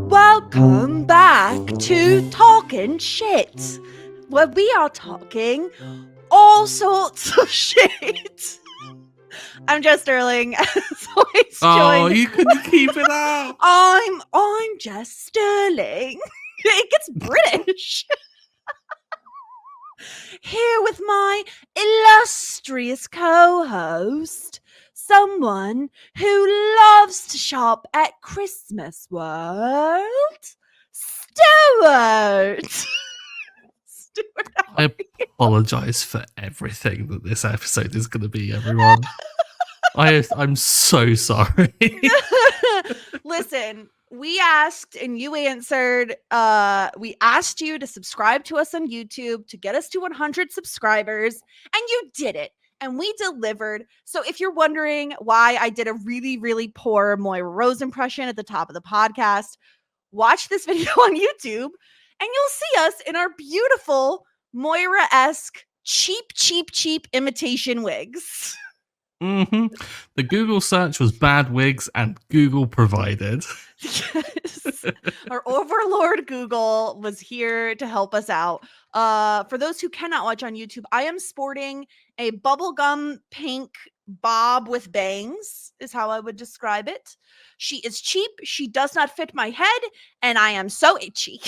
Welcome back to Talking Shit, where we are talking all sorts of shit. I'm Jess Sterling, as always Oh, joined. you couldn't keep it out. I'm Jess Sterling. It gets British. Here with my illustrious co-host, someone who loves to shop at Christmas World, Stuart. Stuart, I apologize for everything that this episode is going to be, everyone. I'm so sorry. listen, we asked and you answered. We asked you to subscribe to us on YouTube to get us to 100 subscribers, and you did it. And we delivered. So if you're wondering why I did a really, really poor Moira Rose impression at the top of the podcast, watch this video on YouTube and you'll see us in our beautiful Moira-esque cheap imitation wigs. The Google search was bad wigs, and Google provided. Yes. Our overlord Google was here to help us out. For those who cannot watch on YouTube, I am sporting a bubblegum pink bob with bangs, is how I would describe it. She is cheap, she does not fit my head, and I am so itchy.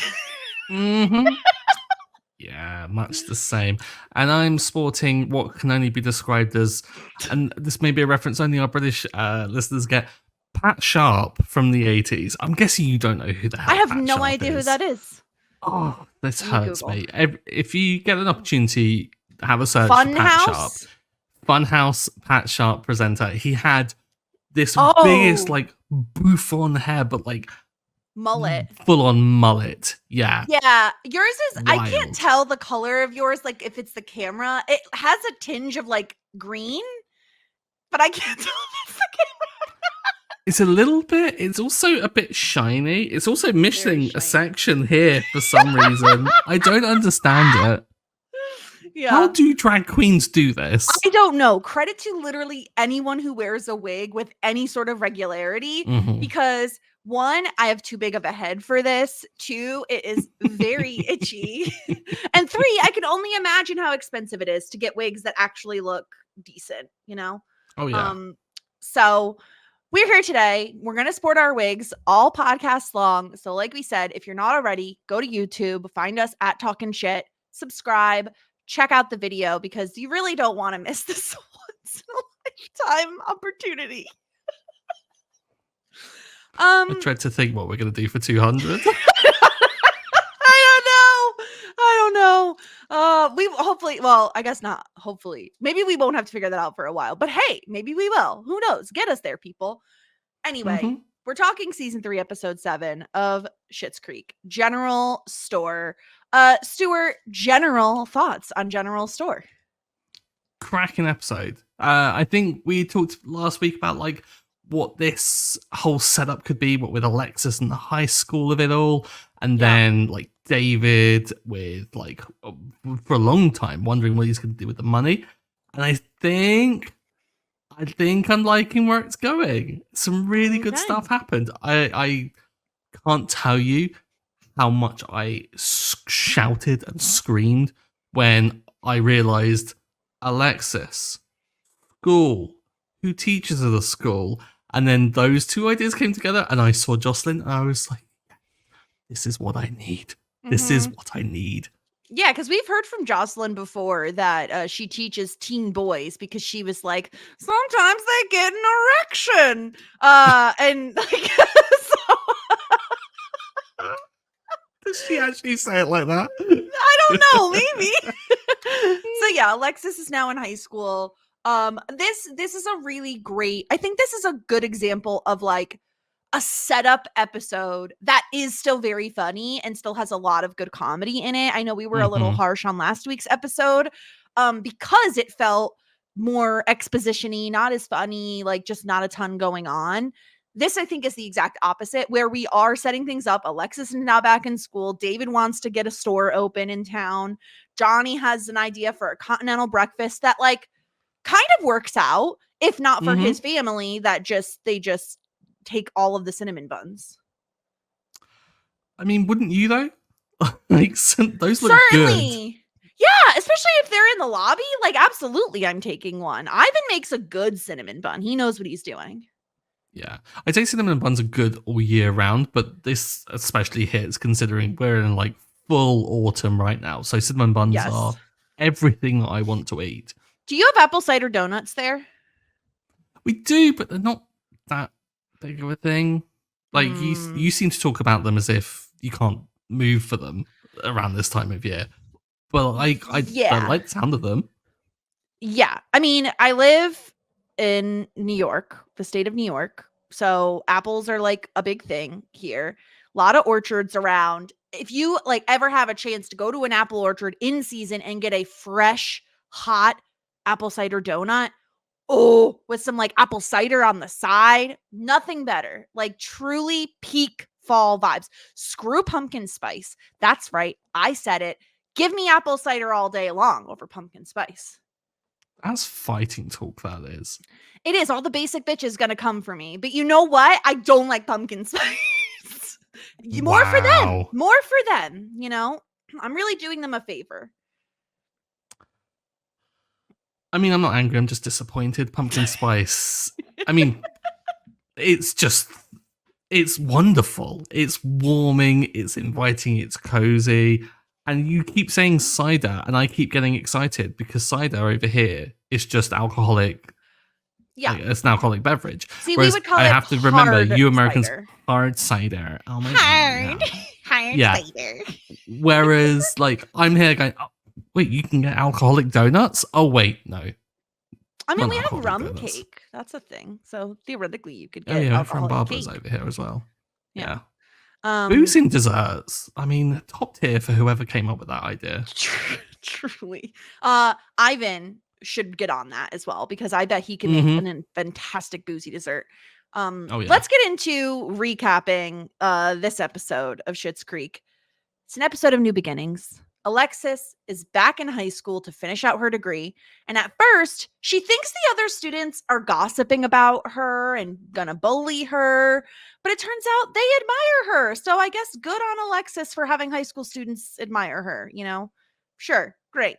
Yeah, much the same. And I'm sporting what can only be described as, and this may be a reference only our British listeners get, Pat Sharp from the 80s. I'm guessing you don't know who the hell I have Pat no Sharp idea who that is. Oh, this You hurts Google. me. If you get an opportunity, have a search for Pat Sharp. Funhouse Pat Sharp presenter. He had this biggest, like, bouffon hair, but like mullet. Full on mullet. Yeah. Yeah. Yours is, Wild. I can't tell the color of yours, like if it's the camera. It has a tinge of like green, but I can't tell if it's the camera. It's a little bit, it's also a bit shiny. It's also missing a section here for some reason. I don't understand it. Yeah. How do drag queens do this? I don't know. Credit to literally anyone who wears a wig with any sort of regularity, because one, I have too big of a head for this. Two, it is very itchy. And three, I can only imagine how expensive it is to get wigs that actually look decent, you know? Oh, yeah. So we're here today. We're going to sport our wigs all podcasts long. So like we said, if you're not already, go to YouTube, find us at Talking Shit, subscribe, check out the video, because you really don't want to miss this once in a lifetime opportunity. I dread to think what we're going to do for 200. I don't know. We hopefully, well, I guess not. Hopefully, maybe we won't have to figure that out for a while, but hey, maybe we will. Who knows? Get us there, people. Anyway, we're talking season 3, episode 7 of Schitt's Creek, General Store. Stuart, general thoughts on General Store? Cracking episode. I think we talked last week about like what this whole setup could be, what with Alexis and the high school of it all, and then like David with like for a long time wondering what he's going to do with the money. And I think I'm liking where it's going. Some really good stuff happened. I can't tell you how much I shouted and screamed when I realized Alexis, school, who teaches at the school, and then those two ideas came together, and I saw Jocelyn, and I was like, this is what I need. This is what I need. Yeah, because we've heard from Jocelyn before that she teaches teen boys because she was like, sometimes they get an erection. And like, Does she actually say it like that? I don't know, maybe. So yeah, Alexis is now in high school. This is a really great, I think this is a good example of like a setup episode that is still very funny and still has a lot of good comedy in it. I know we were a little harsh on last week's episode because it felt more exposition-y, not as funny, like just not a ton going on. This, I think, is the exact opposite, where we are setting things up. Alexis is now back in school. David wants to get a store open in town. Johnny has an idea for a continental breakfast that like kind of works out. if not for Mhm. his family that they just take all of the cinnamon buns. I mean, wouldn't you though? Like, those look good. Certainly. Yeah, especially if they're in the lobby. Like, absolutely, I'm taking one. Ivan makes a good cinnamon bun. He knows what he's doing. Yeah. I'd say cinnamon buns are good all year round, but this especially hits considering we're in like full autumn right now. So cinnamon buns Yes. are everything that I want to eat. Do you have apple cider donuts there? We do, but they're not that big of a thing. Like Mm, you seem to talk about them as if you can't move for them around this time of year. Well, I yeah. like the sound of them. Yeah. I mean, I live in New York, the state of New York. So apples are like a big thing here. A lot of orchards around. If you like ever have a chance to go to an apple orchard in season and get a fresh, hot apple cider donut, oh, with some like apple cider on the side, nothing better. Like truly peak fall vibes. Screw pumpkin spice. That's right. I said it. Give me apple cider all day long over pumpkin spice. That's fighting talk, that is. It is. All the basic bitches gonna come for me. But you know what? I don't like pumpkin spice. More for them. Wow. More for them, you know? I'm really doing them a favor. I mean, I'm not angry, I'm just disappointed. Pumpkin spice. I mean, it's just it's wonderful. It's warming, it's inviting, it's cozy. And you keep saying cider, and I keep getting excited because cider over here is just alcoholic. Yeah. Like, it's an alcoholic beverage. See, we Whereas would call I it have to remember, hard you Americans, cider. hard cider. Oh my Hard. god. Hard Yeah. cider. Whereas, like, I'm here going, oh, wait, you can get alcoholic donuts? Oh, wait, no. I mean, Not we have alcoholic rum donuts. cake. That's a thing. So theoretically, you could Oh, get yeah, from alcoholic Barbara's cake. over here as well. Yeah. Yeah. Boozing desserts. I mean, top tier for whoever came up with that idea. Truly. Ivan should get on that as well because I bet he can make a fantastic boozy dessert. Oh, yeah. Let's get into recapping this episode of Schitt's Creek. It's an episode of New Beginnings. Alexis is back in high school to finish out her degree. And at first, she thinks the other students are gossiping about her and gonna bully her. But it turns out they admire her. So I guess good on Alexis for having high school students admire her, you know? Sure, great.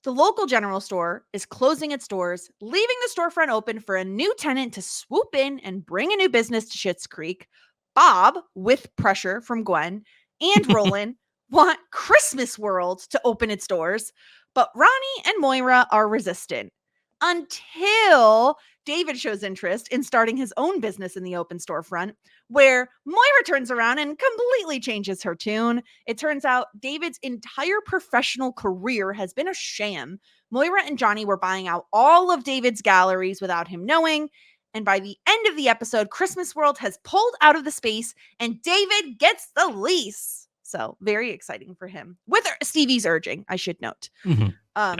The local general store is closing its doors, leaving the storefront open for a new tenant to swoop in and bring a new business to Schitt's Creek. Bob, with pressure from Gwen, and Roland want Christmas World to open its doors, but Ronnie and Moira are resistant until David shows interest in starting his own business in the open storefront, where Moira turns around and completely changes her tune. It turns out David's entire professional career has been a sham. Moira and Johnny were buying out all of David's galleries without him knowing. And by the end of the episode, Christmas World has pulled out of the space and David gets the lease. So very exciting for him. With Stevie's urging, I should note. Yeah.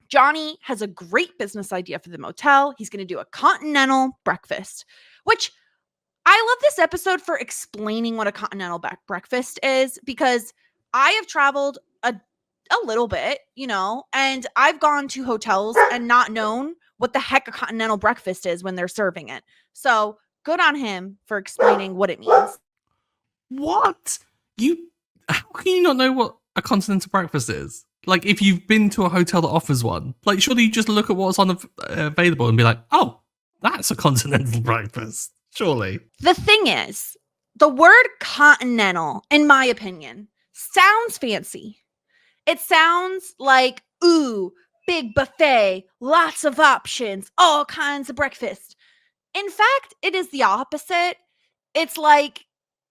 Johnny has a great business idea for the motel. He's going to do a continental breakfast, which I love this episode for explaining what a continental breakfast is because I have traveled a little bit, you know, and I've gone to hotels and not known what the heck a continental breakfast is when they're serving it. So good on him for explaining what it means. What? How can you not know what a continental breakfast is? Like, if you've been to a hotel that offers one, like, surely you just look at what's on available and be like, oh, that's a continental breakfast. Surely. The thing is, the word continental, in my opinion, sounds fancy. It sounds like, ooh, big buffet, lots of options, all kinds of breakfast. In fact, it is the opposite. It's like,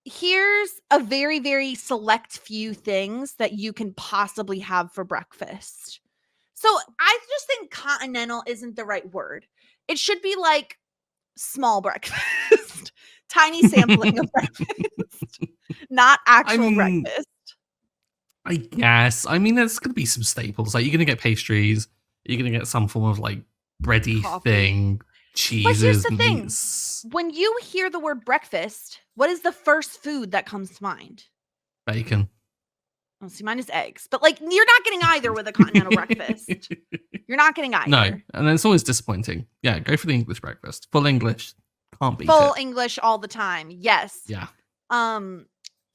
here's a very, very select few things that you can possibly have for breakfast. So I just think continental isn't the right word. It should be like small breakfast, tiny sampling of breakfast, not actual breakfast. I guess. I mean, there's going to be some staples. Like, you're going to get pastries. You're going to get some form of, like, bready thing, cheeses, but here's the meats. thing. When you hear the word breakfast, what is the first food that comes to mind? Bacon. Oh, see, mine is eggs. But like, you're not getting either with a continental breakfast. You're not getting either. No, and it's always disappointing. Yeah, go for the English breakfast. Full English. Can't beat Full it. English all the time. Yes. Yeah.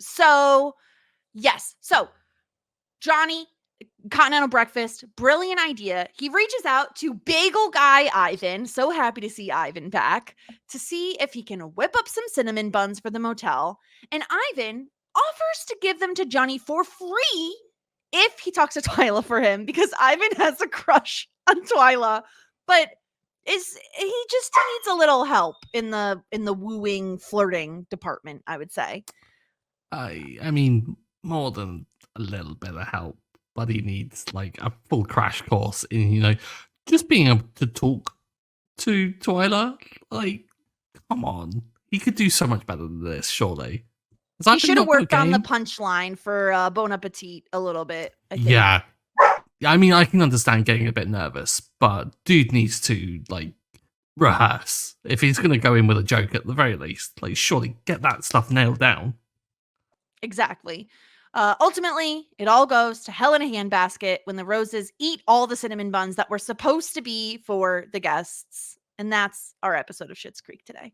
So, yes. So, Johnny, continental breakfast, brilliant idea. He reaches out to bagel guy Ivan, so happy to see Ivan back, to see if he can whip up some cinnamon buns for the motel. And Ivan offers to give them to Johnny for free if he talks to Twyla for him, because Ivan has a crush on Twyla, but he just needs a little help in the wooing, flirting department, I would say. I mean, more than a little bit of help, but he needs like a full crash course in, just being able to talk to Twyla. Like, come on. He could do so much better than this, surely. He should have worked on the punchline for Bon Appetit a little bit, I think. Yeah. I mean, I can understand getting a bit nervous, but dude needs to, like, rehearse. If he's going to go in with a joke at the very least, like, surely get that stuff nailed down. Exactly. Ultimately, it all goes to hell in a handbasket when the Roses eat all the cinnamon buns that were supposed to be for the guests. And that's our episode of Schitt's Creek today.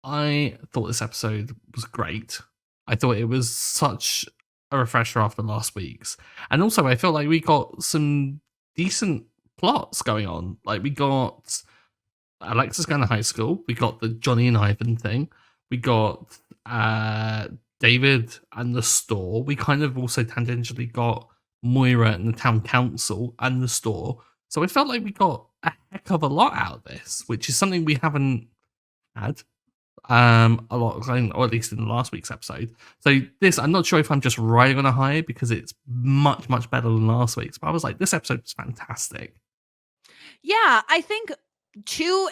I thought this episode was great. I thought it was such a refresher after last week's. And also, I felt like we got some decent plots going on. Like, we got Alexis going to high school. We got the Johnny and Ivan thing. We got David and the store. We kind of also tangentially got Moira and the town council and the store. So I felt like we got a heck of a lot out of this, which is something we haven't had a lot, or at least in the last week's episode. So this, I'm not sure if I'm just riding on a high because it's much, much better than last week's, but I was like, this episode was fantastic. Yeah, I think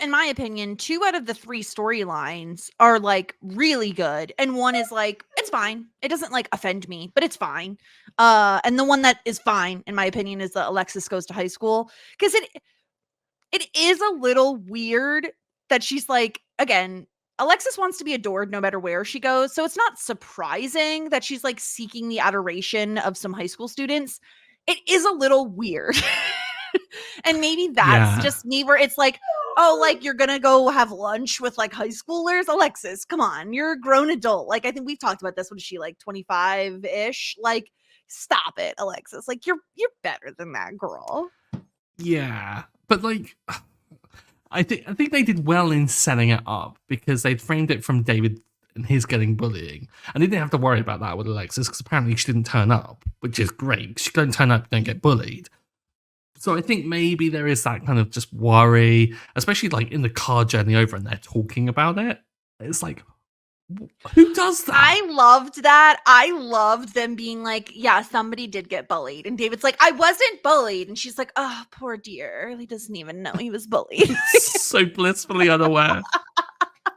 in my opinion, 2 out of the 3 storylines are like really good. And one is like, it's fine. It doesn't like offend me, but it's fine. And the one that is fine, in my opinion, is that Alexis goes to high school. Because it is a little weird that she's like, again, Alexis wants to be adored no matter where she goes. So it's not surprising that she's like seeking the adoration of some high school students. It is a little weird. And maybe that's just me, where it's like, oh, like, you're gonna go have lunch with like high schoolers? Alexis, come on, you're a grown adult. Like, I think we've talked about this. What is she, like 25-ish? Like, stop it, Alexis. Like, you're better than that, girl. Yeah, but like, I think they did well in setting it up because they'd framed it from David and his getting bullying, and they didn't have to worry about that with Alexis because apparently she didn't turn up, which is great. She don't turn up, don't get bullied. So I think maybe there is that kind of just worry, especially like in the car journey over and they're talking about it. It's like, who does that? I loved that. I loved them being like, yeah, somebody did get bullied. And David's like, I wasn't bullied. And she's like, oh, poor dear. He doesn't even know he was bullied. So blissfully unaware.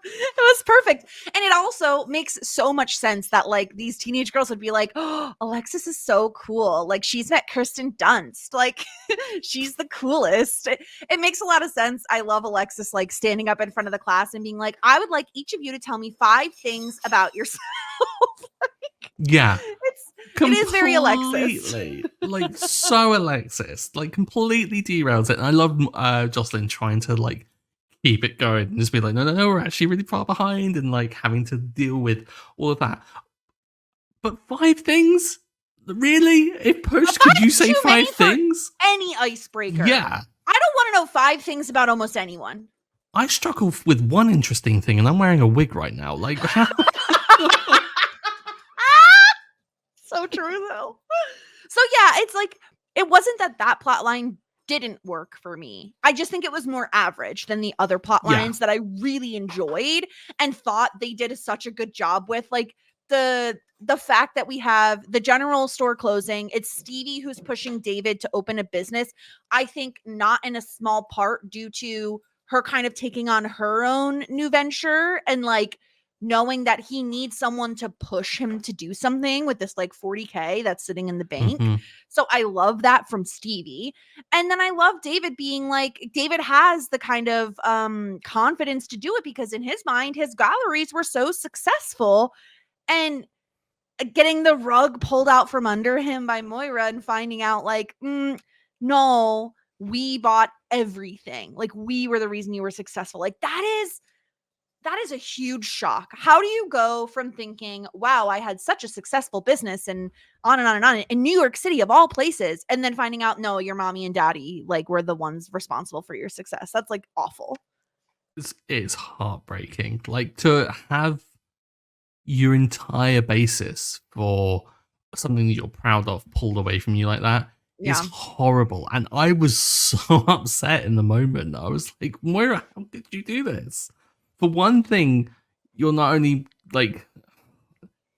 It was perfect. And it also makes so much sense that like these teenage girls would be like, oh, Alexis is so cool. Like, she's met Kirsten Dunst. Like, she's the coolest. It makes a lot of sense. I love Alexis like standing up in front of the class and being like, I would like each of you to tell me 5 things about yourself. Like, yeah. It is very Alexis. Like, so Alexis. Like, completely derails it. And I love Jocelyn trying to like keep it going and just be like, no, we're actually really far behind, and like having to deal with all of that. But 5 things? Really? If pushed, could you say 5 things? Any icebreaker. Yeah. I don't want to know 5 things about almost anyone. I struggle with one interesting thing, and I'm wearing a wig right now. Like, how? So true, though. So yeah, it's like, it wasn't that plot line didn't work for me. I just think it was more average than the other plot lines that I really enjoyed and thought they did such a good job with. Like, the fact that we have the general store closing, it's Stevie who's pushing David to open a business. I think not in a small part due to her kind of taking on her own new venture and like knowing that he needs someone to push him to do something with this like $40K that's sitting in the bank. Mm-hmm. So I love that from Stevie. And then I love David being like, David has the kind of confidence to do it because in his mind, his galleries were so successful. And getting the rug pulled out from under him by Moira and finding out like, no, we bought everything. Like we were the reason you were successful. Like that is a huge shock. How do you go from thinking, wow, I had such a successful business and on and on and on in New York City of all places, and then finding out, no, your mommy and daddy like were the ones responsible for your success? That's like awful. It's heartbreaking. Like to have your entire basis for something that you're proud of pulled away from you like that is horrible. And I was so upset in the moment. I was like, Moira, how did you do this? For one thing, you're not only like,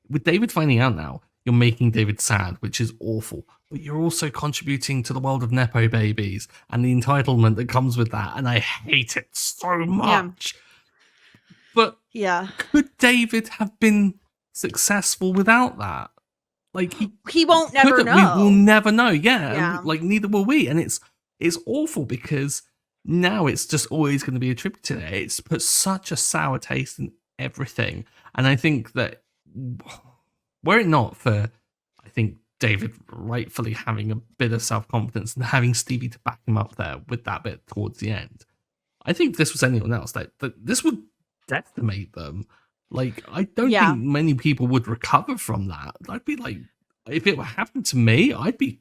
with David finding out now, you're making David sad, which is awful, but you're also contributing to the world of Nepo babies and the entitlement that comes with that. And I hate it so much. But could David have been successful without that? Like he won't never know. We will never know. Yeah. Like neither will we. And it's awful because now it's just always going to be attributed to it. It's put such a sour taste in everything. And I think that were it not for, I think, David rightfully having a bit of self-confidence and having Stevie to back him up there with that bit towards the end, I think if this was anyone else, that this would decimate them. Like, I don't think many people would recover from that. I'd be like, if it happened to me, I'd be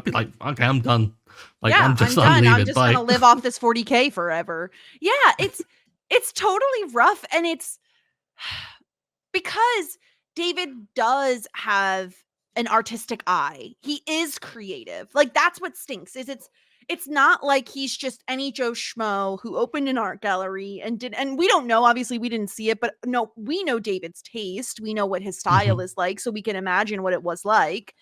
like, okay, I'm done. Like, I'm done. I'm just gonna live off this 40K forever. Yeah, it's totally rough, and it's because David does have an artistic eye. He is creative. Like that's what stinks. Is it's not like he's just any Joe Schmo who opened an art gallery and we don't know, obviously we didn't see it, but no, we know David's taste. We know what his style is like, so we can imagine what it was like.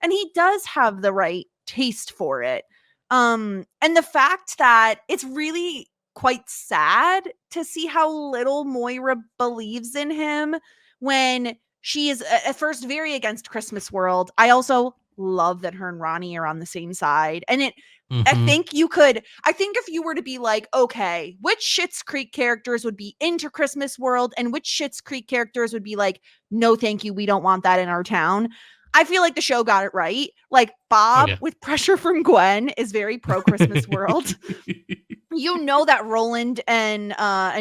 And he does have the right taste for it. And the fact that it's really quite sad to see how little Moira believes in him when she is at first very against Christmas World. I also love that her and Ronnie are on the same side. And I think if you were to be like, okay, which Schitt's Creek characters would be into Christmas World and which Schitt's Creek characters would be like, no, thank you, we don't want that in our town, I feel like the show got it right. Like Bob, with pressure from Gwen, is very pro Christmas World. You know that Roland and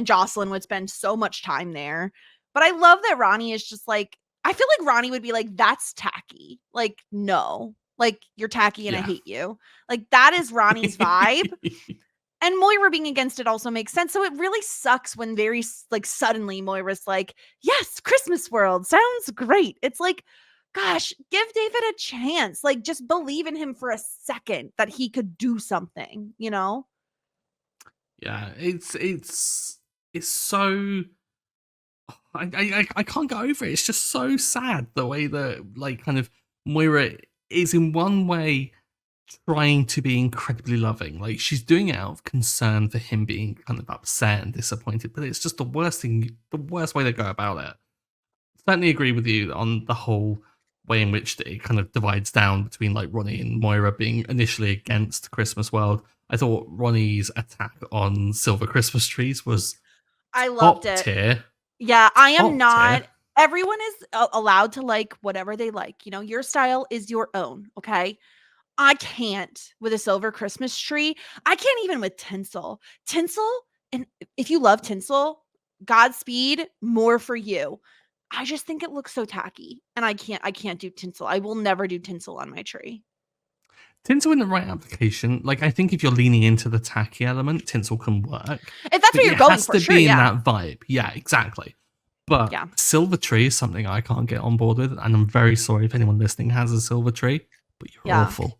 Jocelyn would spend so much time there. But I love that Ronnie is just like, I feel like Ronnie would be like, that's tacky. Like, no, like you're tacky and I hate you. Like that is Ronnie's vibe. And Moira being against it also makes sense. So it really sucks when very like suddenly Moira's like, yes, Christmas World sounds great. It's like, gosh, give David a chance. Like just believe in him for a second that he could do something, you know? Yeah, it's so I can't get over it. It's just so sad the way that like kind of Moira is in one way trying to be incredibly loving. Like she's doing it out of concern for him being kind of upset and disappointed, but it's just the worst way to go about it. Certainly agree with you on the whole way in which it kind of divides down between like Ronnie and Moira being initially against Christmas World. I thought Ronnie's attack on silver Christmas trees was I loved it. Tier. Yeah, I am not. Tier. Everyone is allowed to like whatever they like. You know, your style is your own. Okay. I can't with a silver Christmas tree. I can't even with tinsel. Tinsel, and if you love tinsel, Godspeed, more for you. I just think it looks so tacky, and I can't do tinsel. I will never do tinsel on my tree. Tinsel in the right application, like I think if you're leaning into the tacky element, tinsel can work. If that's what you're going for, it has to be in that vibe. Yeah, exactly. But silver tree is something I can't get on board with, and I'm very sorry if anyone listening has a silver tree, but you're awful.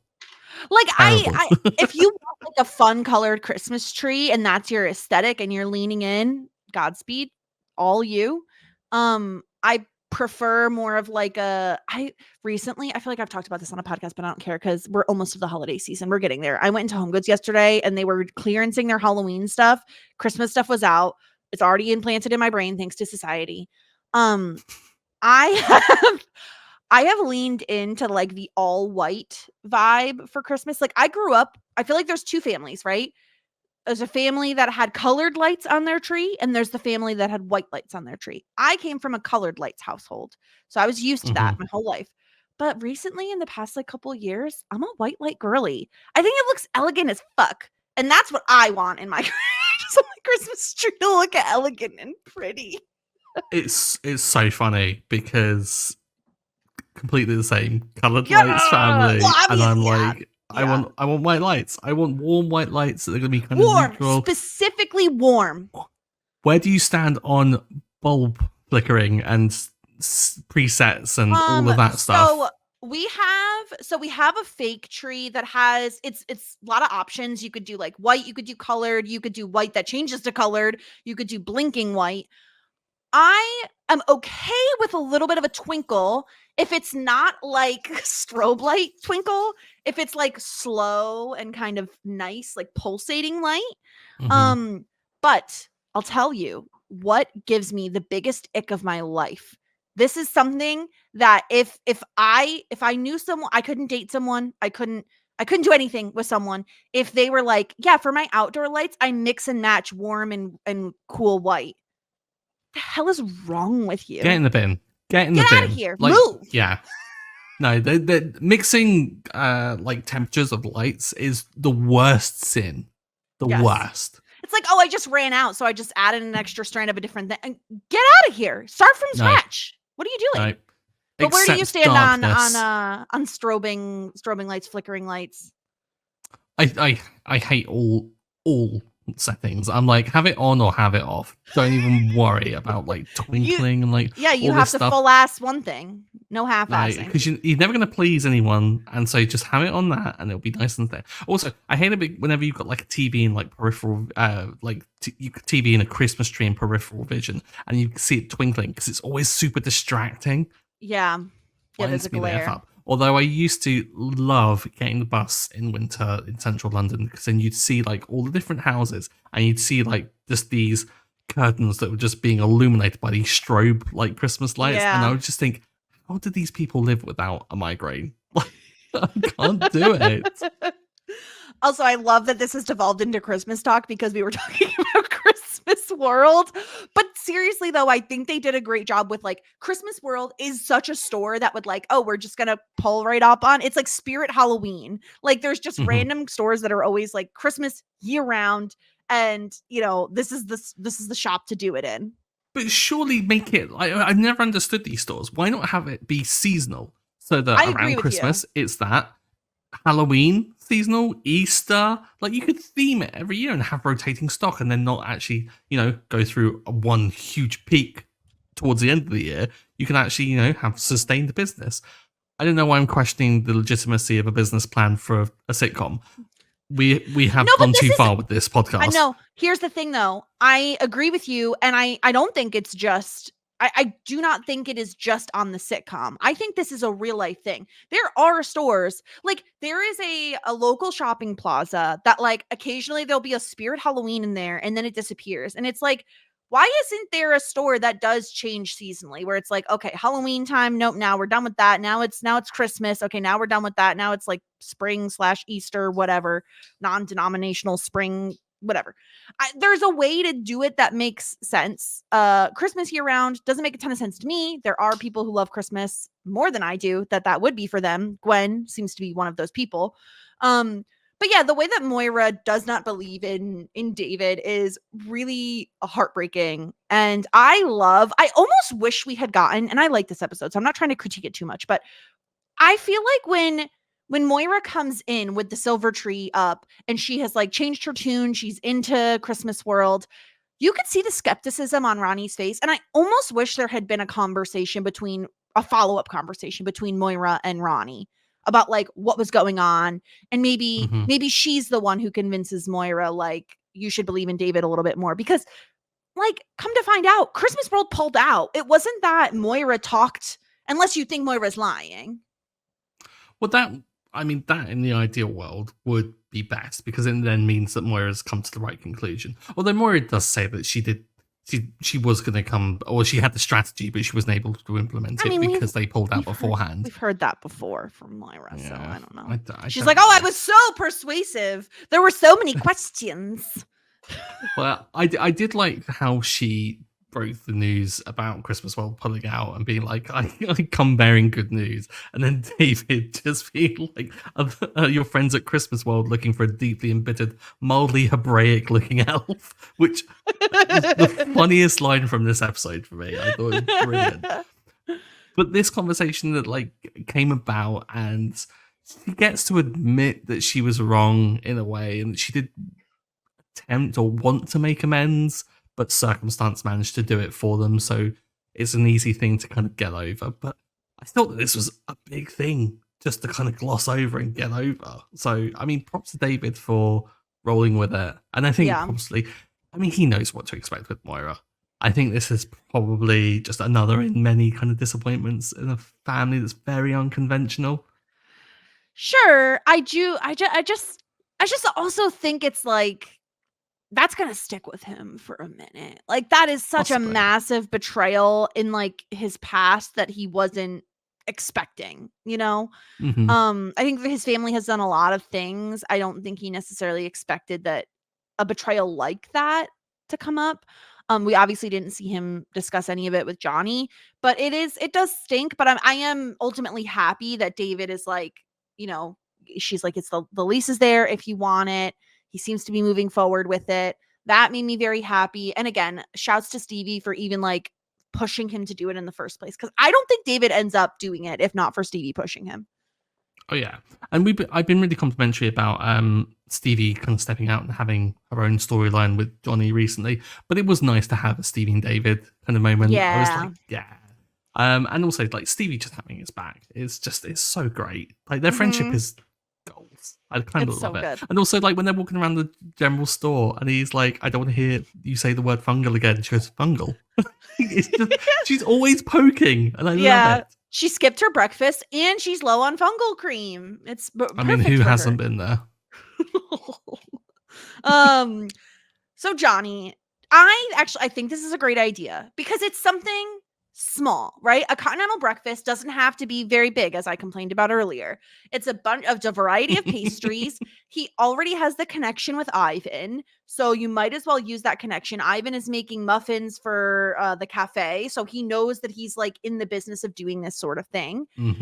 Like I if you want like a fun colored Christmas tree and that's your aesthetic and you're leaning in, Godspeed, all you. I prefer more of like I feel like I've talked about this on a podcast, but I don't care because we're almost to the holiday season. We're getting there. I went into Home Goods yesterday and they were clearancing their Halloween stuff. Christmas stuff was out. It's already implanted in my brain thanks to society. I have leaned into like the all white vibe for Christmas. Like I grew up, I feel like there's two families, right? a family that had colored lights on their tree, and there's the family that had white lights on their tree. I came from a colored lights household, so I was used to that my whole life. But recently, in the past like couple of years, I'm a white light girly. I think it looks elegant as fuck, and that's what I want in my just my Christmas tree to look elegant and pretty. It's so funny because completely the same colored lights family, well, and I'm yeah. like, I want white lights. I want warm white lights that are going to be kind of warm, neutral. specifically warm. Where do you stand on bulb flickering and presets and all of that stuff? So we have a fake tree that has it's a lot of options. You could do like white, you could do colored, you could do white that changes to colored, you could do blinking white. I am okay with a little bit of a twinkle if it's not like strobe light twinkle, if it's like slow and kind of nice, like pulsating light. But I'll tell you what gives me the biggest ick of my life. This is something that if I knew someone, I couldn't date someone, I couldn't do anything with someone if they were like, yeah, for my outdoor lights, I mix and match warm and cool white. The hell is wrong with you? Get in the bin. Get out of here. Like, move. Yeah. No, the mixing like temperatures of lights is the worst sin. The worst. It's like, oh, I just ran out, so I just added an extra strand of a different thing. Get out of here. Start from scratch. What are you doing? No. But where do you stand darkness. on strobing lights, flickering lights? I hate all settings. I'm like, have it on or have it off. Don't even worry about like twinkling and like you all have this to stuff. full ass one thing, no half-assing. Because you're never going to please anyone, and so just have it on that, and it'll be nice and there. Also, I hate a bit whenever you've got like a TV and like peripheral, TV and a Christmas tree and peripheral vision, and you see it twinkling because it's always super distracting. Yeah, there's a glare. Although I used to love getting the bus in winter in central London, because then you'd see like all the different houses, and you'd see like just these curtains that were just being illuminated by these strobe like Christmas lights, and I would just think, how do these people live without a migraine? I can't do it. Also, I love that this has devolved into Christmas talk because we were talking about Christmas World. But seriously, though, I think they did a great job with like Christmas World is such a store that would like, oh, we're just going to pull right up on. It's like Spirit Halloween. Like there's just random stores that are always like Christmas year round. And, you know, this is the shop to do it in. But surely make it, I've never understood these stores. Why not have it be seasonal? So that around Christmas, it's that. Halloween, seasonal, Easter, like you could theme it every year and have rotating stock, and then not actually, go through one huge peak towards the end of the year. You can actually, have sustained business. I don't know why I'm questioning the legitimacy of a business plan for a sitcom. We have gone too far with this podcast. I know. Here's the thing, though. I agree with you, and I don't think it's just. I do not think it is just on the sitcom. I think this is a real life thing. There are stores, like there is a local shopping plaza that like occasionally there'll be a Spirit Halloween in there and then it disappears. And it's like, why isn't there a store that does change seasonally where it's like, okay, Halloween time. Nope. Now we're done with that. Now it's Christmas. Okay. Now we're done with that. Now it's like spring/Easter, whatever, non-denominational spring, whatever. There's a way to do it that makes sense. Christmas year round doesn't make a ton of sense to me. There are people who love Christmas more than I do that would be for them. Gwen seems to be one of those people. But yeah, the way that Moira does not believe in David is really heartbreaking. And I almost wish we had gotten, and I like this episode, so I'm not trying to critique it too much, but I feel like when Moira comes in with the silver tree up and she has like changed her tune, she's into Christmas World, you could see the skepticism on Ronnie's face. And I almost wish there had been a follow-up conversation between Moira and Ronnie about like what was going on. And maybe she's the one who convinces Moira, like, you should believe in David a little bit more, because like, come to find out, Christmas World pulled out. It wasn't that Moira talked, unless you think Moira's lying. Well, that in the ideal world would be best, because it then means that Moira's come to the right conclusion. Although Moira does say that she was going to come, or she had the strategy, but she wasn't able to implement it because they pulled out beforehand. We've heard that before from Moira, so I don't know. I She's don't like, know. I was so persuasive. There were so many questions. Well, I did like how she broke the news about Christmas World pulling out and being like, I come bearing good news. And then David just being like, are your friends at Christmas World looking for a deeply embittered, mildly Hebraic looking elf? Which was the funniest line from this episode for me. I thought it was brilliant. But this conversation that like came about, and she gets to admit that she was wrong in a way, and she did attempt or want to make amends, but circumstance managed to do it for them. So it's an easy thing to kind of get over. But I thought that this was a big thing just to kind of gloss over and get over. So, I mean, props to David for rolling with it. And I think probably, I mean, he knows what to expect with Moira. I think this is probably just another in many kind of disappointments in a family that's very unconventional. Sure, I do. I just also think it's like that's gonna stick with him for a minute. Like that is such a massive betrayal in like his past that he wasn't expecting, you know? I think his family has done a lot of things. I don't think he necessarily expected that a betrayal like that to come up. We obviously didn't see him discuss any of it with Johnny, but it does stink. But I am ultimately happy that David is like, you know, she's like, it's the lease is there if you want it. He seems to be moving forward with it. That made me very happy. And again, shouts to Stevie for even like pushing him to do it in the first place. Cause I don't think David ends up doing it if not for Stevie pushing him. Oh yeah, and I've been really complimentary about Stevie kind of stepping out and having her own storyline with Johnny recently. But it was nice to have a Stevie and David kind of moment. Yeah. I was like, yeah. And also like Stevie just having his back it's so great. Like their friendship is goals. I kind of love it. Good. And also like when they're walking around the general store and he's like, I don't want to hear you say the word fungal again. She goes, fungal. It's just she's always poking, and I love it. She skipped her breakfast and she's low on fungal cream. It's I mean, who hasn't been there? So Johnny, I think this is a great idea because it's something small, right? A continental breakfast doesn't have to be very big, as I complained about earlier. It's a bunch of a variety of pastries. He already has the connection with Ivan, so you might as well use that connection. Ivan is making muffins for the cafe, so he knows that he's like in the business of doing this sort of thing. And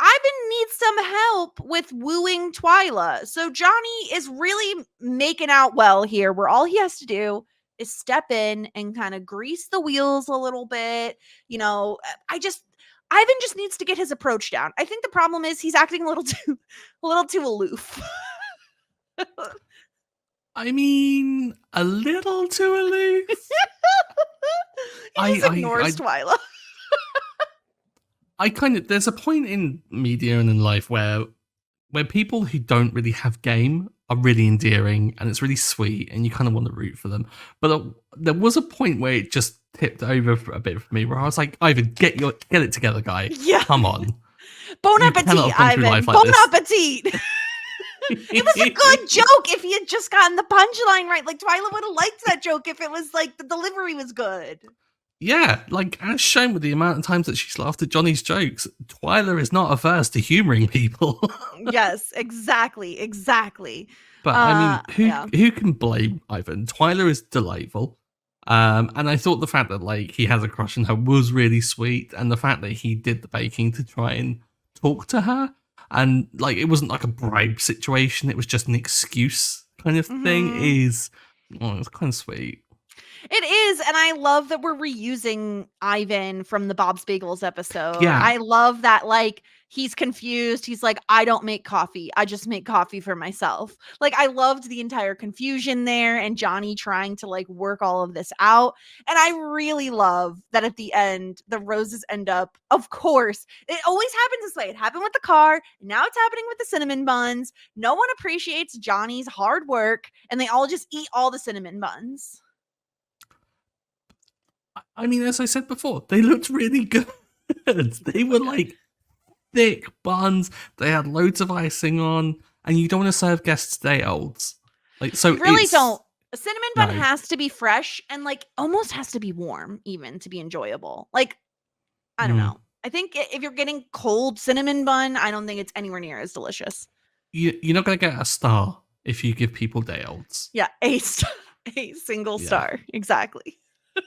Ivan needs some help with wooing Twyla. So Johnny is really making out well here, where all he has to do is step in and kind of grease the wheels a little bit. You know, Ivan just needs to get his approach down. I think the problem is he's acting a little too aloof. I mean, a little too aloof. He just ignores Twyla. There's a point in media and in life where people who don't really have game are really endearing and it's really sweet and you kind of want to root for them. But there was a point where it just tipped over for a bit for me where I was like, Ivan, get it together, guy. Yeah. Come on. Bon appetit, Ivan. Bon appetit. It was a good joke if he had just gotten the punchline right. Like Twyla would have liked that joke if it was like the delivery was good. Yeah, like as shown with the amount of times that she's laughed at Johnny's jokes, Twyla is not averse to humoring people. Yes, exactly. But I mean, who can blame Ivan? Twyla is delightful. And I thought the fact that like he has a crush on her was really sweet, and the fact that he did the baking to try and talk to her, and like it wasn't like a bribe situation, it was just an excuse kind of thing, it's kind of sweet. It is, and I love that we're reusing Ivan from the Bob's Bagels episode. Yeah. I love that, like, he's confused. He's like, I don't make coffee. I just make coffee for myself. Like, I loved the entire confusion there and Johnny trying to, like, work all of this out. And I really love that at the end, the roses end up, of course, it always happens this way. It happened with the car. Now it's happening with the cinnamon buns. No one appreciates Johnny's hard work, and they all just eat all the cinnamon buns. I mean, as I said before, they looked really good. They were like thick buns. They had loads of icing on, and you don't want to serve guests day olds. Like, so you really don't. A cinnamon bun has to be fresh and like almost has to be warm, even to be enjoyable. Like, I don't know. I think if you're getting cold cinnamon bun, I don't think it's anywhere near as delicious. You're not gonna get a star if you give people day olds. Yeah, a single Yeah. star. Exactly. So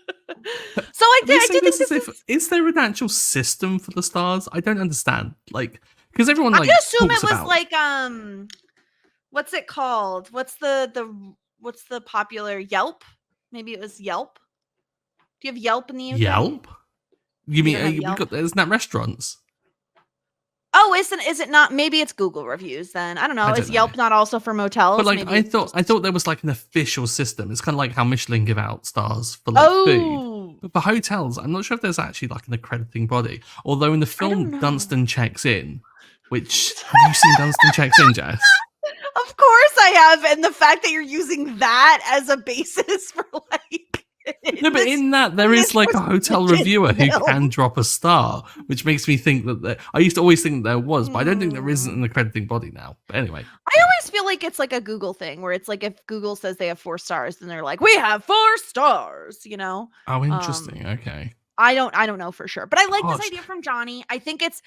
I They do say think this as if, is there an actual system for the stars? I don't understand. Like, because everyone I like assume talks it was about like what's it called? What's the popular Yelp? Maybe it was Yelp. Do you have Yelp in the UK? Yelp. You You don't have mean we Yelp? got isn't that restaurants? Oh, is it not? Maybe it's Google reviews then. I don't know. I Is don't know. Yelp not also for motels? But like Maybe it's I just... thought there was like an official system. It's kind of like how Michelin give out stars for like food. Oh, But for hotels, I'm not sure if there's actually like an accrediting body. Although in the I don't film know. Dunstan Checks In, which have you seen Dunstan Checks In, Jess? Of course I have, and the fact that you're using that as a basis for like No, but in that there is like a hotel reviewer who film. can drop a star, which makes me think that I used to always think that there was, but I don't think there isn't an accrediting body now. But anyway, I always feel like it's like a Google thing where it's like if Google says they have 4 stars, then they're like, we have 4 stars, you know? oh, interesting. Okay. I don't know for sure, but I like this Gosh. idea from Johnny. I think it's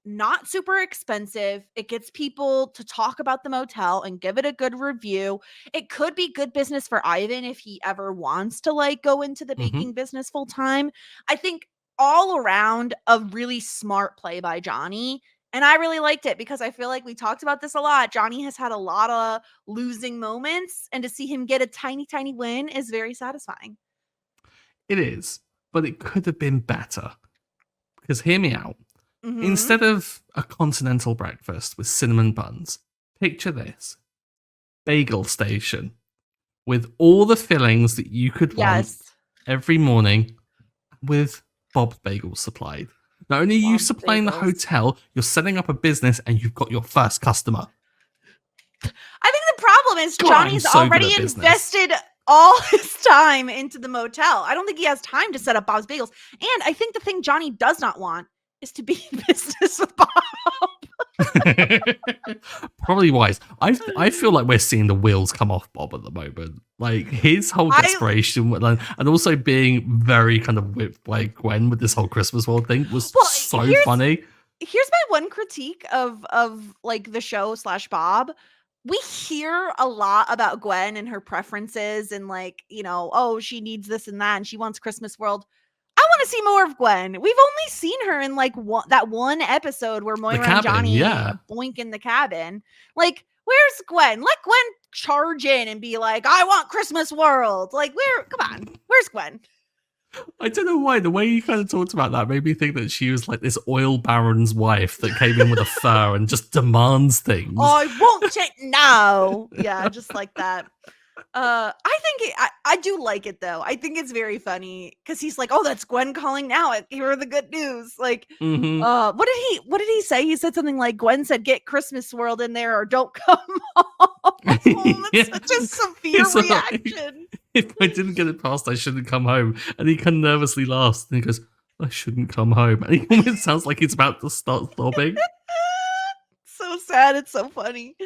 not super expensive. It gets people to talk about the motel and give it a good review. It could be good business for Ivan if he ever wants to like go into the baking business full time. I think all around a really smart play by Johnny. And I really liked it because I feel like we talked about this a lot. Johnny has had a lot of losing moments, and to see him get a tiny, tiny win is very satisfying. It is, but it could have been better. Because hear me out. Mhm. Instead of a continental breakfast with cinnamon buns, picture this: bagel station with all the fillings that you could want Yes. every morning, with Bob's Bagels supplied. Not only are you Bob's supplying the Bagels. hotel, you're setting up a business and you've got your first customer. I think the problem is God, I'm Johnny's so good already at business. invested all his time into the motel. I don't think he has time to set up Bob's Bagels. And I think the thing Johnny does not want is to be in business with Bob. Probably wise. I feel like we're seeing the wheels come off Bob at the moment. Like his whole desperation and also being very kind of whipped by Gwen with this whole Christmas world thing was so funny. Here's my one critique of like the show / Bob. We hear a lot about Gwen and her preferences and like, you know, oh, she needs this and that and she wants Christmas World. I want to see more of Gwen. We've only seen her in like that one episode where Moira and Johnny boink in the cabin. Like, where's Gwen? Let Gwen charge in and be like, I want Christmas World. Like, come on, where's Gwen? I don't know why. The way you kind of talked about that made me think that she was like this oil baron's wife that came in with a fur and just demands things. I want it now. Yeah, just like that. I think I do like it though. I think it's very funny because he's like, "Oh, that's Gwen calling now. Here are the good news." Like, what did he say? He said something like, "Gwen said, get Christmas World in there or don't come home." That's such a severe reaction. If I didn't get it past, I shouldn't come home. And he kind of nervously laughs and he goes, "I shouldn't come home." And he almost sounds like he's about to start sobbing. So sad. It's so funny.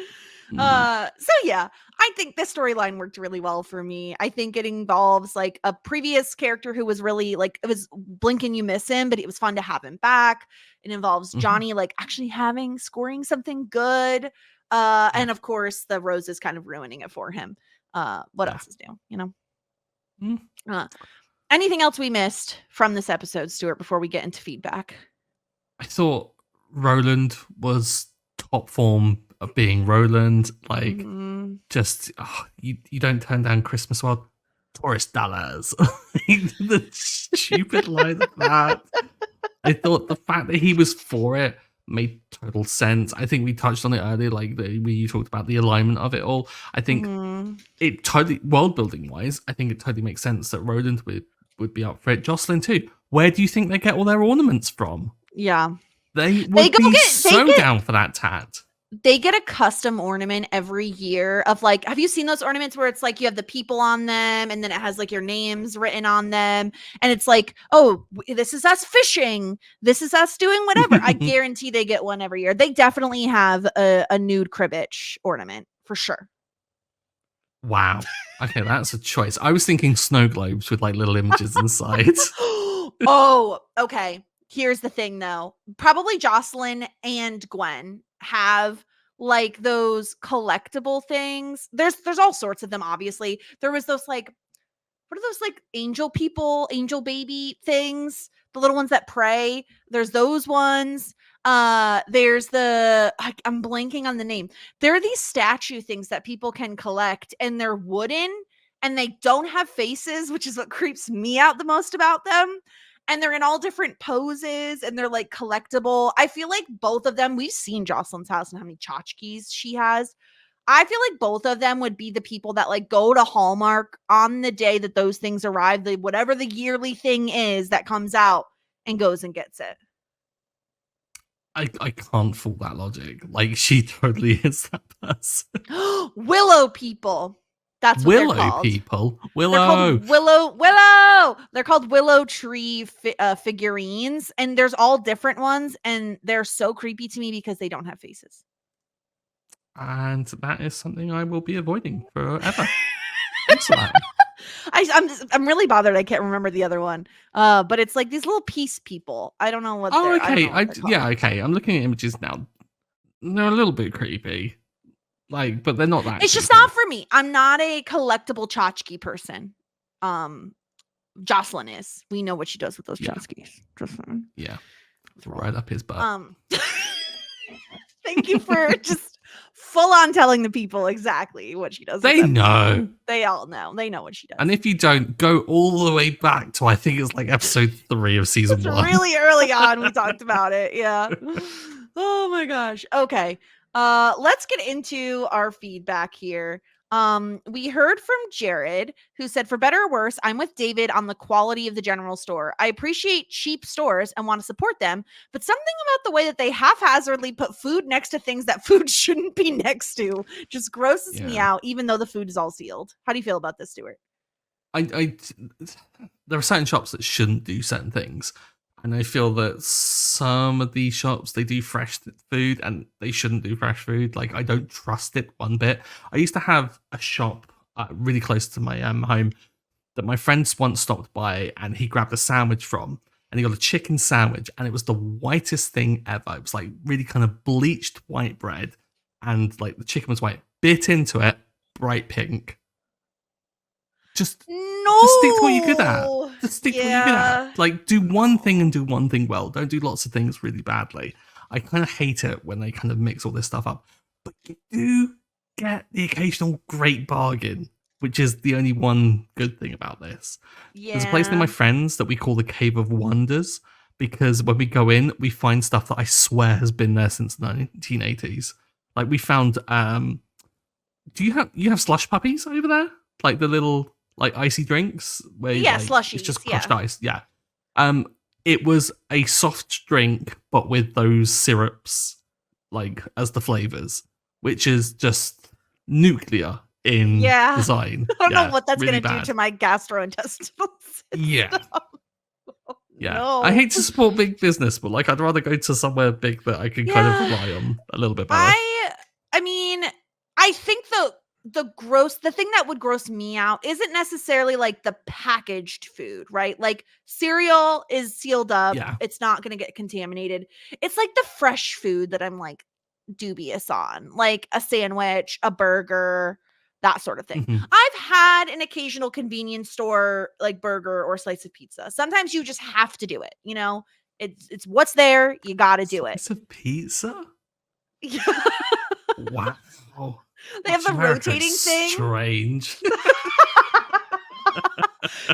So yeah, I think this storyline worked really well for me. I think it involves like a previous character who was really like, it was blink and you miss him, but it was fun to have him back. It involves Johnny like actually scoring something good. And of course the roses kind of ruining it for him. What else is new, you know? Anything else we missed from this episode, Stuart, before we get into feedback? I thought Roland was top form of being Roland. Like, just you don't turn down Christmas World, tourist dollars. The stupid line of that. I thought the fact that he was for it made total sense. I think we touched on it earlier, like we talked about the alignment of it all. I think it totally, world building wise, I think it totally makes sense that Roland would be up for it. Jocelyn too. Where do you think they get all their ornaments from? Yeah. They would be so down for that tat. They get a custom ornament every year of like, have you seen those ornaments where it's like you have the people on them and then it has like your names written on them and it's like, oh, this is us fishing, this is us doing whatever. I guarantee they get one every year. They definitely have a nude cribbage ornament for sure. Wow. Okay, that's a choice. I was thinking snow globes with like little images inside. Oh, okay. Here's the thing though. Probably Jocelyn and Gwen have like those collectible things. There's all sorts of them, obviously. There was those like, what are those like angel people, angel baby things? The little ones that pray. There's those ones. There's I'm blanking on the name. There are these statue things that people can collect, and they're wooden and they don't have faces, which is what creeps me out the most about them. And they're in all different poses and they're like collectible. I feel like both of them, we've seen Jocelyn's house and how many tchotchkes she has. I feel like both of them would be the people that like go to Hallmark on the day that those things arrive, whatever the yearly thing is that comes out, and goes and gets it. I can't fault that logic. Like, she totally is that person. Willow people. That's what they're called. People. Willow. They're called Willow. They're called Willow Tree figurines, and there's all different ones, and they're so creepy to me because they don't have faces. And that is something I will be avoiding forever. Thanks for that. I'm really bothered. I can't remember the other one. But it's like these little peace people. I don't know what. Oh, okay. Okay. I'm looking at images now. They're a little bit creepy, like, but they're not that. It's just not for me. I'm not a collectible tchotchke person. Jocelyn is. We know what she does with those tchotchkes. Yeah, right up his butt. Thank you for just full on telling the people exactly what she does. They know. They all know. They know what she does. And if you don't, go all the way back to, I think it's like episode 3 of season 1. Really early on, we talked about it. Yeah. Oh my gosh. Okay. Let's get into our feedback here. We heard from Jared, who said, for better or worse, I'm with David on the quality of the general store. I appreciate cheap stores and want to support them, but something about the way that they haphazardly put food next to things that food shouldn't be next to just grosses me out, even though the food is all sealed. How do you feel about this, Stuart? There are certain shops that shouldn't do certain things. And I feel that some of these shops, they do fresh food and they shouldn't do fresh food. Like, I don't trust it one bit. I used to have a shop really close to my home that my friend once stopped by, and he grabbed a sandwich from, and he got a chicken sandwich, and it was the whitest thing ever. It was like really kind of bleached white bread, and like the chicken was white. Bit into it, bright pink. Just stick to what you're good at. Just stick to what you're good at. Like, do one thing and do one thing well. Don't do lots of things really badly. I kind of hate it when they kind of mix all this stuff up. But you do get the occasional great bargain, which is the only one good thing about this. Yeah. There's a place near my friends that we call the Cave of Wonders, because when we go in, we find stuff that I swear has been there since the 1980s. Like, we found... do you have slush puppies over there? Like the little... like icy drinks where slushies, it's just crushed ice. Yeah. It was a soft drink, but with those syrups, like, as the flavors, which is just nuclear in design. I don't know what that's really going to do to my gastrointestinal system. Yeah. Yeah. No. I hate to support big business, but like, I'd rather go to somewhere big that I can kind of rely on a little bit better. I mean, I think the thing that would gross me out isn't necessarily like the packaged food, right? Like, cereal is sealed up. Yeah. It's not going to get contaminated. It's like the fresh food that I'm like dubious on, like a sandwich, a burger, that sort of thing. Mm-hmm. I've had an occasional convenience store like burger or slice of pizza. Sometimes you just have to do it. You know, it's what's there. You got to do it. Slice of pizza? Wow. They have the rotating thing. Strange.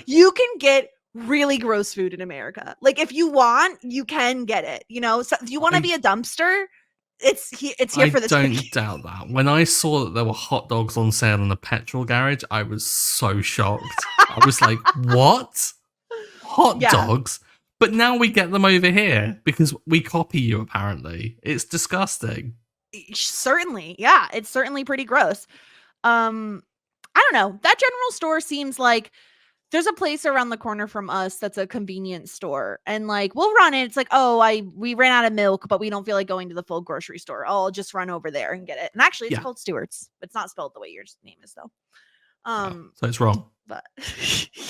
You can get really gross food in America. Like, if you want, you can get it. You know, so if you want to be a dumpster, it's here for this. I don't doubt that. When I saw that there were hot dogs on sale in the petrol garage, I was so shocked. I was like, what? Hot dogs? But now we get them over here because we copy you, apparently. It's disgusting. Certainly. Yeah, it's certainly pretty gross. I don't know. That general store seems like there's a place around the corner from us that's a convenience store, and like, we'll run it. It's like, we ran out of milk, but we don't feel like going to the full grocery store. I'll just run over there and get it. And actually, it's called Stewart's. It's not spelled the way your name is, though. So it's wrong. But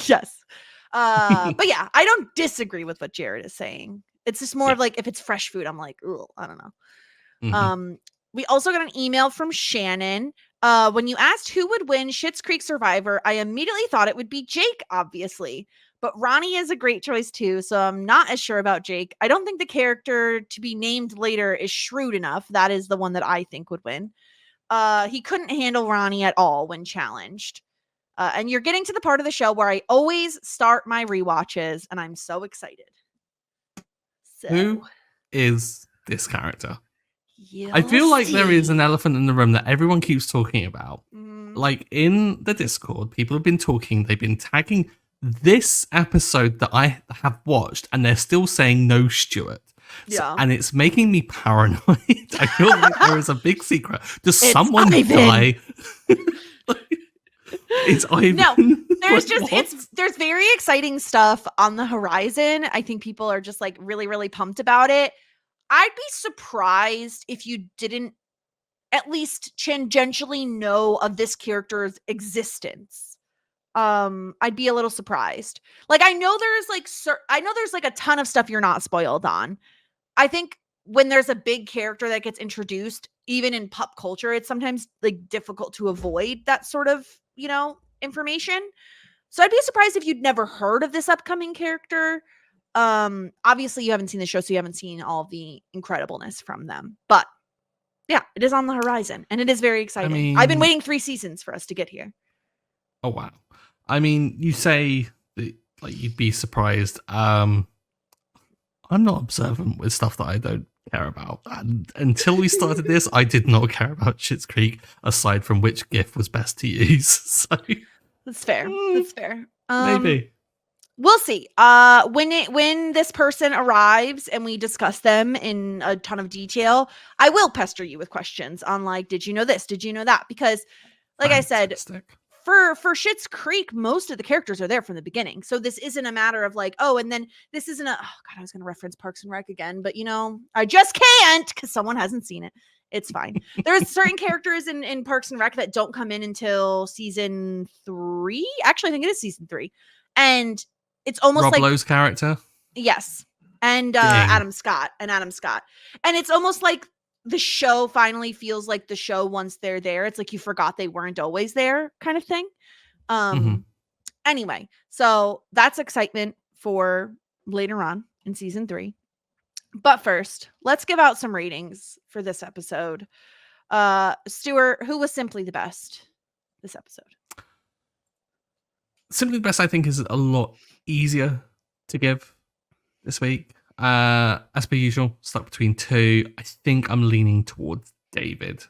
yes. But yeah, I don't disagree with what Jared is saying. It's just more of like, if it's fresh food, I'm like, ooh, I don't know. Mm-hmm. We also got an email from Shannon. When you asked who would win Schitt's Creek Survivor, I immediately thought it would be Jake, obviously. But Ronnie is a great choice too, so I'm not as sure about Jake. I don't think the character to be named later is shrewd enough. That is the one that I think would win. He couldn't handle Ronnie at all when challenged. And you're getting to the part of the show where I always start my rewatches, and I'm so excited. So, who is this character? you'll I feel like there is see. an elephant in the room that everyone keeps talking about. Like in the Discord, people have been talking, they've been tagging this episode that I have watched, and they're still saying no Stuart. Yeah. And it's making me paranoid. I feel like there is a big secret. Does It's someone Ivan. die? It's Ivan. No, there's Like, what? there's very exciting stuff on the horizon. I think people are just like really, really pumped about it. I'd be surprised if you didn't at least tangentially know of this character's existence. I'd be a little surprised. Like I know there's like a ton of stuff you're not spoiled on. I think when there's a big character that gets introduced, even in pop culture, it's sometimes like difficult to avoid that sort of, information. So I'd be surprised if you'd never heard of this upcoming character. Obviously you haven't seen the show, so you haven't seen all the incredibleness from them. But yeah, it is on the horizon and it is very exciting. I've been waiting 3 seasons for us to get here. Oh wow. I mean, you say that like you'd be surprised. I'm not observant with stuff that I don't care about. And until we started this, I did not care about Schitt's Creek aside from which GIF was best to use. So That's fair. That's fair. maybe. We'll see. When this person arrives and we discuss them in a ton of detail, I will pester you with questions on like, did you know this? Did you know that? Because like Fantastic. I said, for Schitt's Creek, most of the characters are there from the beginning. So this isn't a matter of like, oh, and then this isn't a, oh God, I was going to reference Parks and Rec again, but I just can't because someone hasn't seen it. It's fine. There's certain characters in Parks and Rec that don't come in until season 3. Actually, I think it is season 3. And it's almost Rob like Lowe's character. Yes. And Adam Scott. And it's almost like the show finally feels like the show once they're there. It's like you forgot they weren't always there kind of thing. Anyway, so that's excitement for later on in season 3. But first, let's give out some ratings for this episode. Stuart, who was simply the best this episode? Simply the best, I think, is a lot easier to give this week. As per usual, stuck between 2. I think I'm leaning towards David.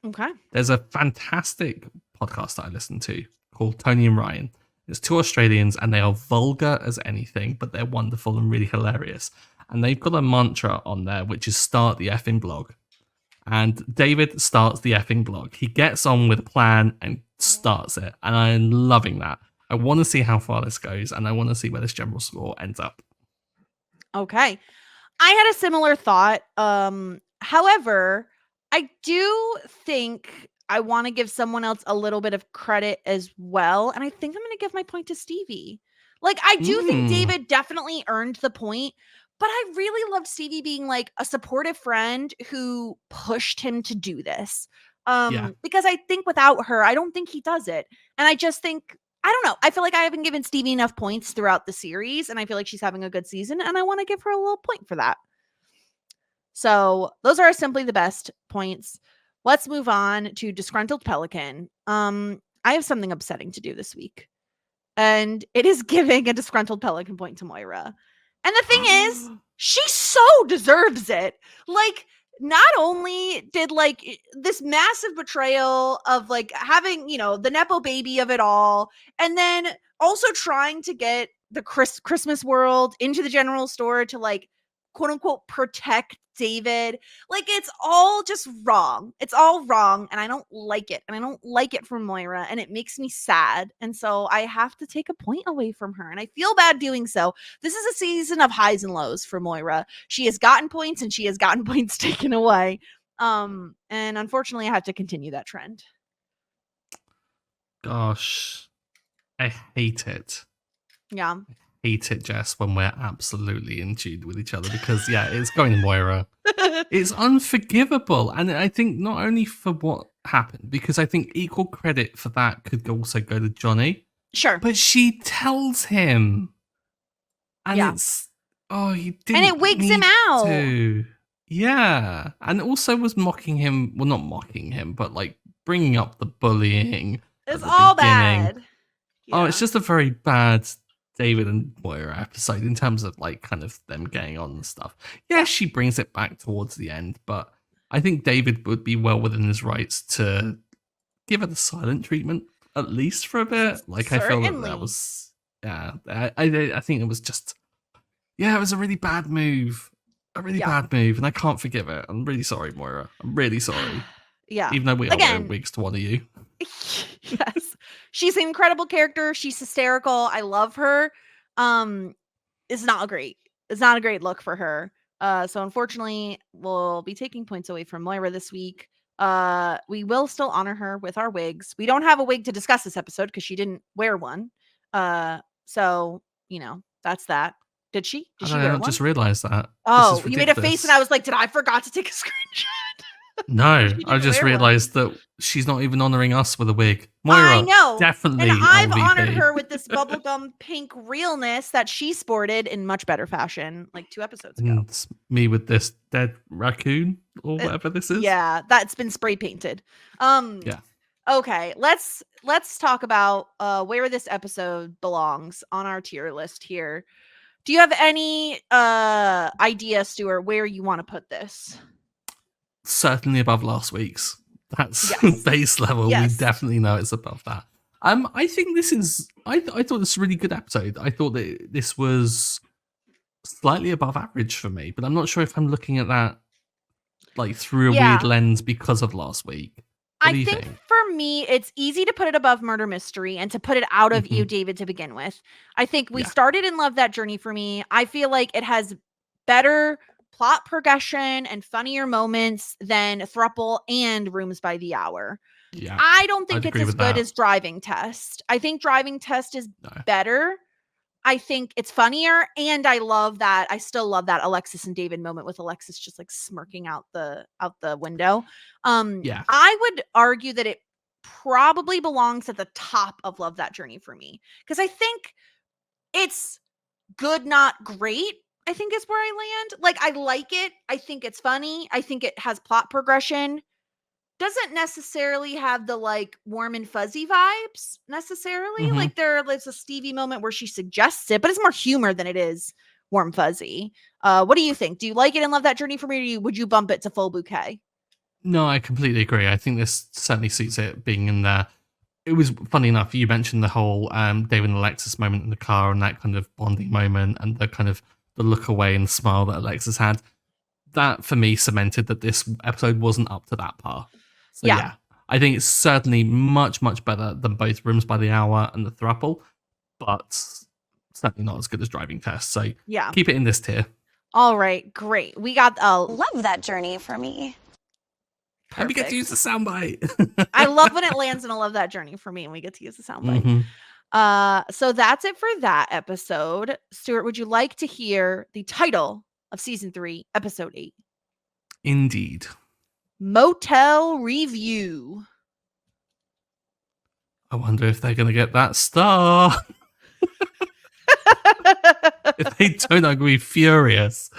Okay. There's a fantastic podcast that I listen to called Tony and Ryan. It's 2 Australians and they are vulgar as anything, but they're wonderful and really hilarious. And they've got a mantra on there, which is start the effing blog. And David starts the effing blog. He gets on with a plan and starts it. And I'm loving that. I want to see how far this goes, and I want to see where this general score ends up. Okay. I had a similar thought. However, I do think I want to give someone else a little bit of credit as well. And I think I'm going to give my point to Stevie. Like, I do think David definitely earned the point, but I really loved Stevie being like a supportive friend who pushed him to do this. Because I think without her, I don't think he does it. And I just think, I don't know. I feel like I haven't given Stevie enough points throughout the series, and I feel like she's having a good season, and I want to give her a little point for that. So those are simply the best points. Let's move on to Disgruntled Pelican. I have something upsetting to do this week, and it is giving a Disgruntled Pelican point to Moira. And the thing is, she so deserves it. Like, not only did like this massive betrayal of like having, the Nepo baby of it all, and then also trying to get the Christmas world into the general store to like, quote unquote, protect David. Like, it's all just wrong. It's all wrong. And I don't like it. And I don't like it from Moira. And it makes me sad. And so I have to take a point away from her. And I feel bad doing so. This is a season of highs and lows for Moira. She has gotten points and she has gotten points taken away. And unfortunately, I have to continue that trend. Gosh, I hate it. Yeah. Hate it, Jess, when we're absolutely in tune with each other because, yeah, it's going to Moira. It's unforgivable. And I think not only for what happened, because I think equal credit for that could also go to Johnny, Sure. but she tells him. And Yeah. it's, oh, you And didn't it wigs him need out. to. Yeah. And also was mocking him, well, not mocking him, but like bringing up the bullying It's at the all beginning. bad. Oh, Yeah. it's just a very bad David and Moira episode in terms of like kind of them getting on and stuff. Yeah, she brings it back towards the end, but I think David would be well within his rights to give her the silent treatment at least for a bit. Like I feel that was, yeah, I think it was just, yeah, it was a really bad move. A really bad move, and I can't forgive it. I'm really sorry, Moira. I'm really sorry. Yeah. Even though we are wearing wigs to honor you. Yes. She's an incredible character. She's hysterical. I love her. It's not a great look for her. So unfortunately, we'll be taking points away from Moira this week. We will still honor her with our wigs. We don't have a wig to discuss this episode because she didn't wear one. So, you know, that's that. Did she? Did she wear one? I just realized that. Oh, you made a face and I was like, did I forgot to take a screenshot? No, I just realized that she's not even honoring us with a wig. Moira, I know. definitely and I've LVP. honored her with this bubblegum pink realness that she sported in much better fashion like 2 episodes ago. And me with this dead raccoon or whatever this is. Yeah, that's been spray painted. Yeah. Okay, let's talk about where this episode belongs on our tier list here. Do you have any idea, Stuart, where you want to put this? Certainly above last week's. That's base level. Yes. We definitely know it's above that. I think this is. I thought this was a really good episode. I thought that this was slightly above average for me, but I'm not sure if I'm looking at that like through a weird lens because of last week. What do you think? For me, it's easy to put it above Murder Mystery and to put it out of You, David, to begin with. I think we started and loved that journey for me. I feel like it has better plot progression and funnier moments than Thruple and Rooms by the Hour. Yeah, I don't think it's as good as Driving Test. I think Driving Test is better. I think it's funnier, and I love that. I still love that Alexis and David moment with Alexis just like smirking out the window. I would argue that it probably belongs at the top of Love That Journey for me because I think it's good, not great. I think is where I land. Like I like it. I think it's funny. I think it has plot progression. Doesn't necessarily have the like warm and fuzzy vibes necessarily. Like there's a Stevie moment where she suggests it, but it's more humor than it is warm fuzzy. What do you think? Do you like it and Love That Journey for me, or would you bump it to Full Bouquet? No, I completely agree. I think this certainly suits it being in there. It was funny enough, you mentioned the whole David and Alexis moment in the car and that kind of bonding moment and the kind of the look away and smile that Alexis had. That for me cemented that this episode wasn't up to that par. So yeah, I think it's certainly much, much better than both Rooms by the Hour and the Thruple, but certainly not as good as Driving Test. So yeah, keep it in this tier. All right, great. We got Love That Journey for me. Perfect. And we get to use the soundbite. I love when it lands in a Love That Journey for me and we get to use the soundbite. So that's it for that episode. Stuart, would you like to hear the title of season 3, episode 8? Indeed. Motel Review. I wonder if they're going to get that star. If they don't, I'm going to be furious.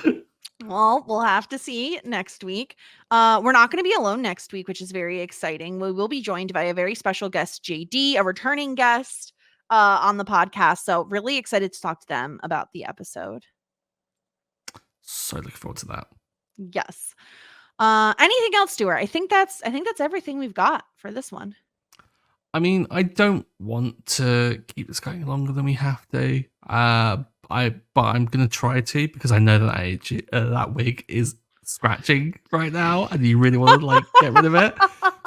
Well, we'll have to see next week. We're not going to be alone next week, which is very exciting. We will be joined by a very special guest, JD, a returning guest on the podcast. So really excited to talk to them about the episode. So looking forward to that. Yes. Anything else, Stuart? I think that's everything we've got for this one. I mean, I don't want to keep this going longer than we have to. But I'm gonna try to because I know that that wig is scratching right now, and you really want to like get rid of it.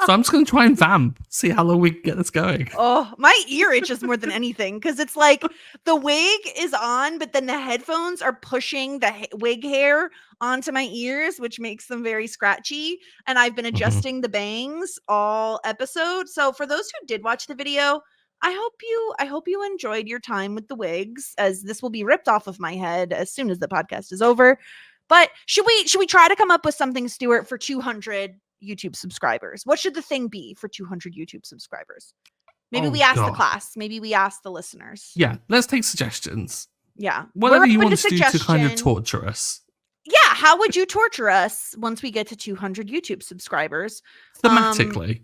So I'm just gonna try and vamp, see how long we can get this going. Oh, my ear itches more than anything because it's like the wig is on, but then the headphones are pushing the wig hair onto my ears, which makes them very scratchy. And I've been adjusting the bangs all episode. So for those who did watch the video, I hope you enjoyed your time with the wigs, as this will be ripped off of my head as soon as the podcast is over. But should we try to come up with something, Stuart, for 200 YouTube subscribers? What should the thing be for 200 YouTube subscribers? Maybe we ask the class. Maybe we ask the listeners. Yeah, let's take suggestions. Yeah. Whatever you want to do to kind of torture us. Yeah, how would you torture us once we get to 200 YouTube subscribers? Thematically.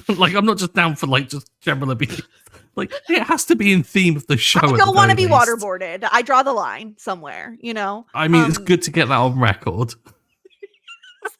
Like, I'm not just down for, like, just general abuse. Like, it has to be in theme of the show. I don't want to be waterboarded. I draw the line somewhere, you know? I mean, it's good to get that on record.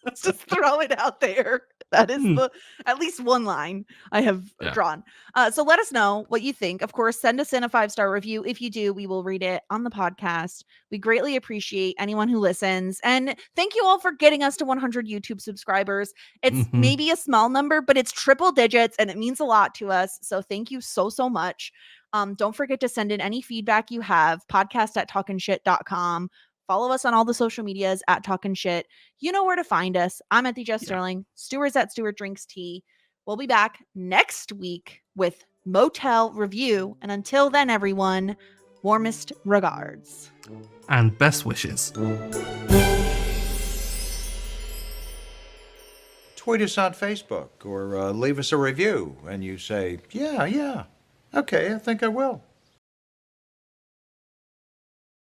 Let's just throw it out there. That is at least one line I have drawn. So let us know what you think. Of course, send us in a 5-star review. If you do, we will read it on the podcast. We greatly appreciate anyone who listens. And thank you all for getting us to 100 YouTube subscribers. It's maybe a small number, but it's triple digits and it means a lot to us. So thank you so much. Don't forget to send in any feedback you have, podcast@talkinshit.com. Follow us on all the social medias at Talkin' Shit. You know where to find us. I'm at the Jess Sterling. Stuart's at Stuart Drinks Tea. We'll be back next week with Motel Review. And until then, everyone, warmest regards. And best wishes. Tweet us on Facebook or leave us a review and you say, yeah, okay, I think I will.